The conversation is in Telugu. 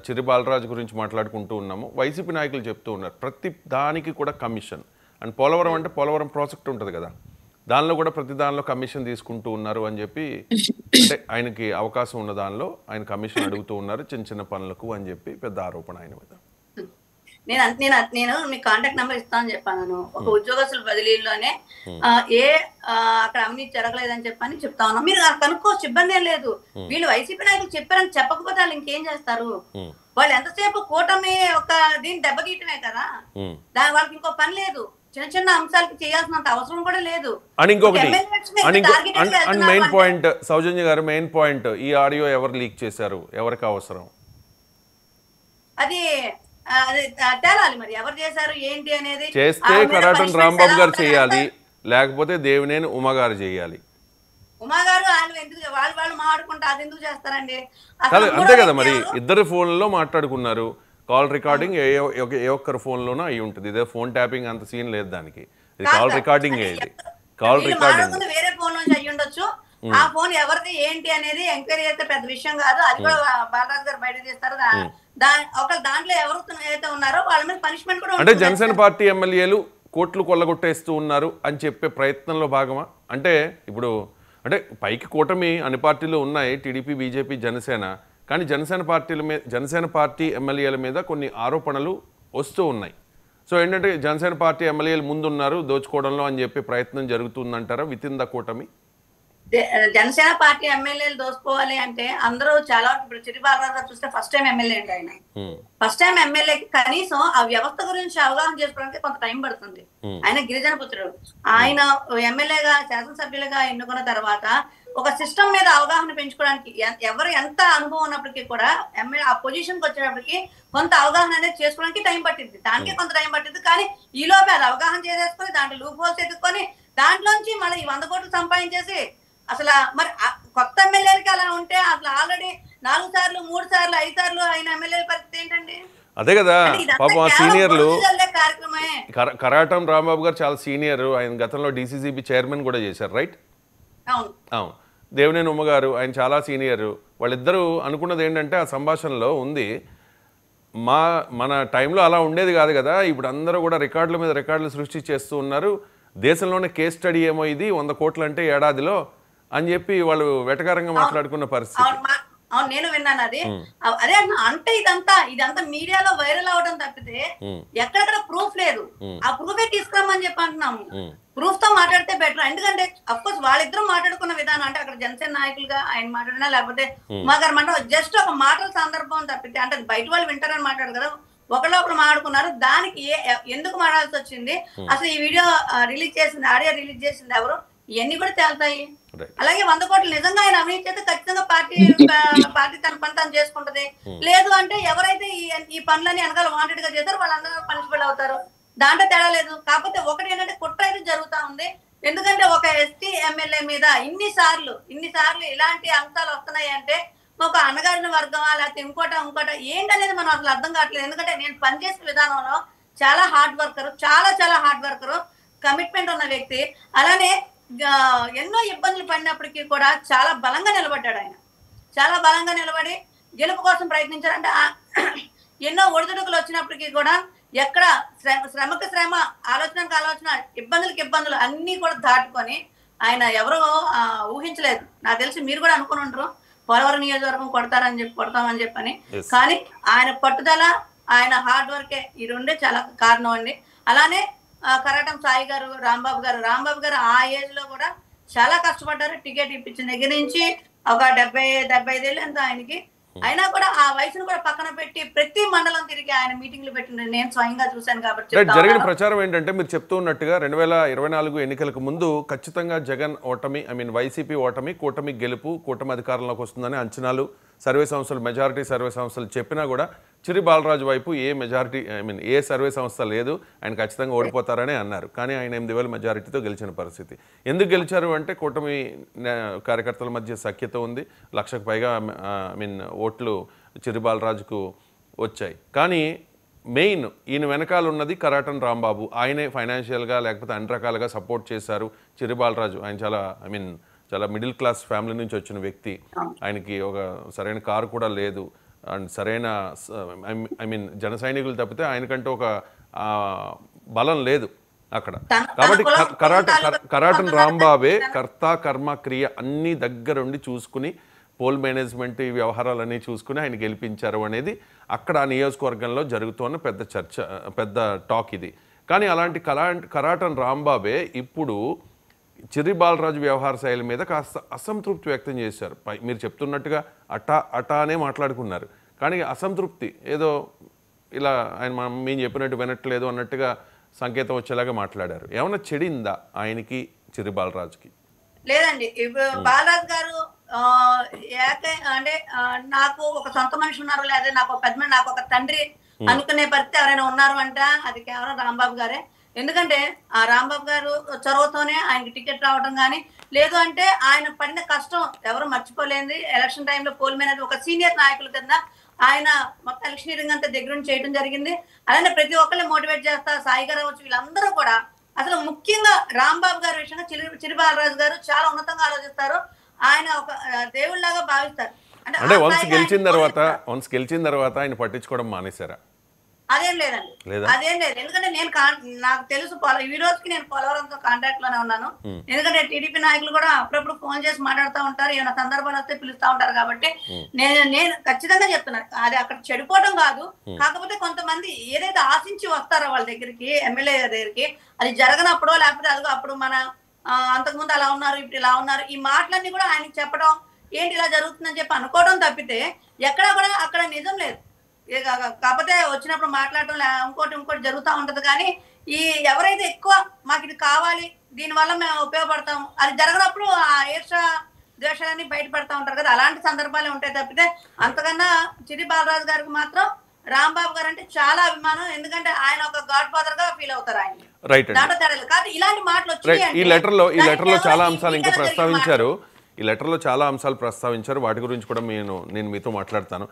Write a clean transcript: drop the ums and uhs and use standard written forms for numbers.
చిరి బాలరాజు గురించి మాట్లాడుకుంటూ ఉన్నాము. వైసీపీ నాయకులు చెప్తూ ఉన్నారు ప్రతి దానికి కూడా కమిషన్. అండ్ పోలవరం అంటే పోలవరం ప్రాజెక్ట్ ఉంటుంది కదా, దానిలో కూడా ప్రతి దానిలో కమిషన్ తీసుకుంటూ ఉన్నారు అని చెప్పి, అంటే ఆయనకి అవకాశం ఉన్న దానిలో ఆయన కమిషన్ అడుగుతూ ఉన్నారు చిన్న చిన్న పనులకు అని చెప్పి పెద్ద ఆరోపణ ఆయన మీద. నేను మీకు కాంటాక్ట్ నెంబర్ ఇస్తానని చెప్పాను. ఒక ఉద్యోగస్తుల బదిలీలోనే అక్కడ అవినీతి జరగలేదని చెప్పని చెప్తా ఉన్నాం. మీరు కనుక్కోవచ్చు, ఇబ్బంది ఏం లేదు. వీళ్ళు వైసీపీ నాయకులు చెప్పారని చెప్పకపోతే వాళ్ళు ఇంకేం చేస్తారు? వాళ్ళు ఎంతసేపు కూటమి ఒక దీన్ని దెబ్బతీయటమే కదా, వాళ్ళకి ఇంకో పని లేదు. చిన్న చిన్న అంశాలకి చేయాల్సినంత అవసరం కూడా లేదు. అండ్ ఇంకొకటి మెయిన్ పాయింట్ సౌజన్య గారు, మెయిన్ పాయింట్, ఈ ఆడియో ఎవరు లీక్ చేశారు, ఎవరికి అవసరం అది తేలాలి. మరి ఎవరు చేశారు ఏంటి అనేది చేస్తే కరాటం రాంబాబు గారు చేయాలి, లేకపోతే దేవినేని ఉమా గారు చేయాలి. ఉమా గారు వాళ్ళు ఎందుకు వాళ్ళు మాట్లాడుకుంటే అది ఎందుకు చేస్తారండి? అంతే కదా, మరి ఇద్దరు ఫోన్లలో మాట్లాడుకున్నారు. కాల్ రికార్డింగ్ ఏ ఒక్కరి ఫోన్లోనూ అయి ఉంటుంది. ఇదే ఫోన్ ట్యాపింగ్ అంత సీన్ లేదు దానికి. ఇది కాల్ రికార్డింగ్, కాల్ రికార్డింగ్ వేరే ఫోన్ నుంచి అయ్యి ఉండొచ్చు. ఆ ఫోన్ ఎవరిది ఏంటి అనేది ఎంక్వైరీ చేస్తే పెద్ద విషయం కాదు. అది కూడా బాలరాజు గారు బయట తీస్తారు. దాంట్లో ఎవరు అయితే ఉన్నారో వాళ్ళ మీద పనిష్మెంట్ కూడా. అంటే జనసేన పార్టీ ఎమ్మెల్యేలు కోట్లు కొల్లగొట్టేస్తూ ఉన్నారు అని చెప్పే ప్రయత్నంలో భాగమా? అంటే ఇప్పుడు అంటే పైకి కూటమి అన్ని పార్టీలు ఉన్నాయి, టీడీపీ, బీజేపీ, జనసేన. కానీ జనసేన పార్టీ ఎమ్మెల్యేల మీద కొన్ని ఆరోపణలు వస్తూ ఉన్నాయి. సో ఏంటంటే జనసేన పార్టీ ఎమ్మెల్యేలు ముందున్నారు దోచుకోవడంలో అని చెప్పి ప్రయత్నం జరుగుతుందంటారా విత్ ఇన్ ద కూటమి? జనసేన పార్టీ ఎమ్మెల్యేలు దోసుకోవాలి అంటే అందరూ చాలా వరకు ఇప్పుడు చిరి బాలరాజు గారు చూస్తే ఫస్ట్ టైం ఎమ్మెల్యే అండి. ఆయన ఫస్ట్ టైం ఎమ్మెల్యేకి కనీసం ఆ వ్యవస్థ గురించి అవగాహన చేసుకోవడానికి కొంత టైం పడుతుంది. ఆయన గిరిజన పుత్రుడు. ఆయన ఎమ్మెల్యేగా శాసనసభ్యులుగా ఎన్నుకున్న తర్వాత ఒక సిస్టమ్ మీద అవగాహన పెంచుకోవడానికి ఎవరు ఎంత అనుభవం ఉన్నప్పటికీ కూడా ఆ పొజిషన్కి వచ్చేటప్పటికి కొంత అవగాహన అనేది చేసుకోవడానికి టైం పట్టింది. దానికి కొంత టైం పట్టింది. కానీ ఈ లోపే అది అవగాహన చేసేసుకొని దాంట్లో లూప్ హోల్స్ ఎత్తుకొని దాంట్లోంచి మళ్ళీ 100 కోట్లు సంపాదించేసి అసలు మరి కొత్త ఎమ్మెల్యేలకి అలా ఉంటే అసలు ఆల్రెడీ 4 సార్లు 3 సార్లు 5 సార్లు అయిన ఎమ్మెల్యేల పరిస్థితి ఏంటండి? అదే కదా పాపం సీనియర్లు. కరాటం రాంబాబు గారు చాలా సీనియర్. ఆయన గతంలో డీసీసీబీ చైర్మన్ కూడా చేశారు, రైట్? అవును. దేవినేని ఉమ్మ గారు ఆయన చాలా సీనియర్. వాళ్ళిద్దరూ అనుకున్నది ఏంటంటే ఆ సంభాషణలో ఉంది, మన టైంలో అలా ఉండేది కాదు కదా, ఇప్పుడు అందరూ కూడా రికార్డుల మీద రికార్డులు సృష్టి చేస్తూ ఉన్నారు, దేశంలోనే కేస్ స్టడీ ఏమో ఇది 100 కోట్లు అంటే ఏడాదిలో అని చెప్పి వాళ్ళు వెటకారంగా మాట్లాడుకున్న పరిస్థితి. అవును, నేను విన్నాను అది. అదే అంటే ఇదంతా మీడియాలో వైరల్ అవడం తప్పితే ఎక్కడెక్కడ ప్రూఫ్ లేదు. ఆ ప్రూఫే తీసుకురామని చెప్పి అంటున్నాము. ప్రూఫ్ తో మాట్లాడితే బెటర్. ఎందుకంటే అఫ్కోర్స్ వాళ్ళిద్దరూ మాట్లాడుకున్న విధానం అంటే అక్కడ జనసేన నాయకులుగా ఆయన మాట్లాడినా లేకపోతే ఉమా గారు మాట్లాడ జస్ట్ ఒక మాటల సందర్భం తప్పితే అంటే బయట వాళ్ళు వింటారని మాట్లాడు కదా, ఒకళ్ళు మాట్లాడుకున్నారు. దానికి ఎందుకు మాట్లాడాల్సి వచ్చింది, అసలు ఈ వీడియో రిలీజ్ చేసింది, ఆడియో రిలీజ్ చేసింది ఎవరు, ఇవన్నీ కూడా తేలుతాయి. అలాగే 100 కోట్లు నిజంగా ఆయన అవినీతి చేస్తే ఖచ్చితంగా పార్టీ తన పని తను చేసుకుంటది. లేదు అంటే ఎవరైతే ఈ పనులని వెనకాల వాంటెడ్ గా చేస్తారో వాళ్ళందరూ పనిష్మెంట్ అవుతారు. దాంట్లో తేడా లేదు. కాకపోతే ఒకటి ఏంటంటే కుట్ర అయితే జరుగుతా ఉంది. ఎందుకంటే ఒక ఎస్టీ ఎమ్మెల్యే మీద ఇన్నిసార్లు ఇలాంటి అంశాలు వస్తున్నాయి అంటే ఒక అణగారిన వర్గమా లేకపోతే ఇంకోట ఏంటనేది మనం అసలు అర్థం కావట్లేదు. ఎందుకంటే నేను పనిచేసే విధానంలో చాలా హార్డ్ వర్కరు, చాలా హార్డ్ వర్కరు, కమిట్మెంట్ ఉన్న వ్యక్తి. అలానే ఎన్నో ఇబ్బందులు పడినప్పటికీ కూడా చాలా బలంగా నిలబడ్డాడు. ఆయన చాలా బలంగా నిలబడి గెలుపు కోసం ప్రయత్నించారంటే ఎన్నో ఒడిదుడుకులు వచ్చినప్పటికీ కూడా ఎక్కడ శ్రమకు శ్రమ, ఆలోచనకు ఆలోచన, ఇబ్బందులకు ఇబ్బందులు అన్ని కూడా దాటుకొని ఆయన ఎవరో ఊహించలేదు. నాకు తెలిసి మీరు కూడా అనుకుని ఉంటారు పోలవరం నియోజకవర్గం కొడతామని చెప్పని. కానీ ఆయన పట్టుదల, ఆయన హార్డ్ వర్కే ఈ రెండే చాలా కారణం అండి. అలానే కరాటం సాయి గారు, రాంబాబు గారు ఆ ఏజ్ లో కూడా చాలా కష్టపడ్డారు. టికెట్ ఇప్పించిన దగ్గర నుంచి ఒక 70-75 ఏళ్ళు ఎంత ఆయనకి. అయినా కూడా ఆ వయసును కూడా పక్కన పెట్టి ప్రతి మండలం తిరిగి ఆయన మీటింగ్లు పెట్టిన నేను స్వయంగా చూశాను. కాబట్టి జరిగిన ప్రచారం ఏంటంటే మీరు చెప్తూ ఉన్నట్టుగా 2024 ఎన్నికలకు ముందు ఖచ్చితంగా జగన్ ఓటమి, వైసీపీ ఓటమి, కూటమి గెలుపు, కూటమి అధికారంలోకి వస్తుందని అంచనాలు సర్వే సంస్థలు, మెజారిటీ సర్వే సంస్థలు చెప్పినా కూడా చిరి బాలరాజు వైపు ఏ సర్వే సంస్థ లేదు, ఆయన ఖచ్చితంగా ఓడిపోతారని అన్నారు. కానీ ఆయన 8,000 మెజారిటీతో గెలిచిన పరిస్థితి. ఎందుకు గెలిచారు అంటే కూటమి కార్యకర్తల మధ్య సఖ్యత ఉంది, 1,00,000కు పైగా ఓట్లు చిరి బాలరాజుకు వచ్చాయి. కానీ మెయిన్ ఈయన వెనకాల ఉన్నది కరాటం రాంబాబు. ఆయనే ఫైనాన్షియల్గా లేకపోతే అన్ని రకాలుగా సపోర్ట్ చేశారు చిరి బాలరాజు. ఆయన చాలా మిడిల్ క్లాస్ ఫ్యామిలీ నుంచి వచ్చిన వ్యక్తి. ఆయనకి ఒక సరైన కారు కూడా లేదు. అండ్ సరైన ఐ మీన్ జన సైనికులు తప్పితే ఆయనకంటూ ఒక బలం లేదు అక్కడ. కాబట్టి కరాటన్ రాంబాబే కర్త కర్మ క్రియ అన్ని దగ్గరుండి చూసుకుని పోల్ మేనేజ్మెంట్ ఈ వ్యవహారాలన్నీ చూసుకుని ఆయన గెలిపించారు అనేది అక్కడ ఆ నియోజకవర్గంలో జరుగుతున్న పెద్ద చర్చ, పెద్ద టాక్ ఇది. కానీ అలాంటి కరాటన్ రాంబాబే ఇప్పుడు చిర్రి బాలరాజు వ్యవహార శైలి మీద కాస్త అసంతృప్తి వ్యక్తం చేశారు. మీరు చెప్తున్నట్టుగా అటానే మాట్లాడుకున్నారు, కానీ అసంతృప్తి ఏదో ఇలా ఆయన మేము చెప్పినట్టు వినట్లేదు అన్నట్టుగా సంకేతం వచ్చేలాగా మాట్లాడారు. ఏమన్నా చెడిందా ఆయనకి చిర్రి బాలరాజుకి? లేదండి, ఇప్పుడు బాలరాజు గారు అంటే నాకు ఒక సొంత మనిషి ఉన్నారు, లేదా నాకు ఒక పెద్ద నాకు ఒక తండ్రి అనుకునే పరిస్థితి ఎవరైనా ఉన్నారు అంటే అది కేవలం రాంబాబు గారే. ఎందుకంటే ఆ రాంబాబు గారు చొరవతోనే ఆయనకి టికెట్ రావడం కానీ, లేదు అంటే ఆయన పడిన కష్టం ఎవరు మర్చిపోలేంది. ఎలక్షన్ టైంలో పోల్ మేనేజ్ ఒక సీనియర్ నాయకుల కింద ఆయన మొత్తం ఎలక్షనీరింగ్ అంతా దగ్గర చేయడం జరిగింది. అలానే ప్రతి ఒక్కరిని మోటివేట్ చేస్తా, సాయి గారు అవ్వచ్చు, వీళ్ళందరూ కూడా అసలు ముఖ్యంగా రాంబాబు గారి విషయంగా చిర్రి బాలరాజు గారు చాలా ఉన్నతంగా ఆలోచిస్తారు. ఆయన ఒక దేవుళ్లాగా భావిస్తారు. అంటే వన్స్ గెలిచిన తర్వాత ఆయన పట్టించుకోవడం మానేశారా? అదేం లేదండి, అదేం లేదు. ఎందుకంటే నాకు తెలుసు ఈ రోజుకి నేను పోలవరంతో కాంటాక్ట్ లోనే ఉన్నాను. ఎందుకంటే టీడీపీ నాయకులు కూడా అప్పుడప్పుడు ఫోన్ చేసి మాట్లాడుతూ ఉంటారు, ఏమైనా సందర్భాలు వస్తే పిలుస్తూ ఉంటారు. కాబట్టి నేను ఖచ్చితంగా చెప్తున్నాను, అది అక్కడ చెడిపోవడం కాదు. కాకపోతే కొంతమంది ఏదైతే ఆశించి వస్తారో వాళ్ళ దగ్గరికి, ఎమ్మెల్యే దగ్గరికి, అది జరగనప్పుడో లేకపోతే అదిగో అప్పుడు మన అంతకుముందు అలా ఉన్నారు, ఇప్పుడు ఇలా ఉన్నారు, ఈ మాటలన్నీ కూడా ఆయనకి చెప్పడం, ఏంటి ఇలా జరుగుతుందని చెప్పి అనుకోవడం తప్పితే ఎక్కడా కూడా అక్కడ నిజం లేదు. కాకపోతే వచ్చినప్పుడు మాట్లాడటం ఇంకోటి జరుగుతూ ఉంటది. కానీ ఈ ఎవరైతే ఎక్కువ మాకు ఇది కావాలి, దీనివల్ల మేము ఉపయోగపడతాం, అది జరగనప్పుడు ఆ ఈర్ష ద్వేషాలన్నీ బయటపడతా ఉంటారు కదా, అలాంటి సందర్భాలే ఉంటాయి తప్పితే అంతకన్నా చిర్రి బాలరాజు గారికి మాత్రం రాంబాబు గారు అంటే చాలా అభిమానం. ఎందుకంటే ఆయన ఒక గాడ్ ఫాదర్ గా ఫీల్ అవుతారు ఆయన. దాంట్లో తేడా కాదు, ఇలాంటి మాటలు వచ్చాయి. ఈ లెటర్లో చాలా అంశాలు ఇంకా ప్రస్తావించారు. ఈ లెటర్లో చాలా అంశాలు ప్రస్తావించారు, వాటి గురించి కూడా నేను మీతో మాట్లాడతాను.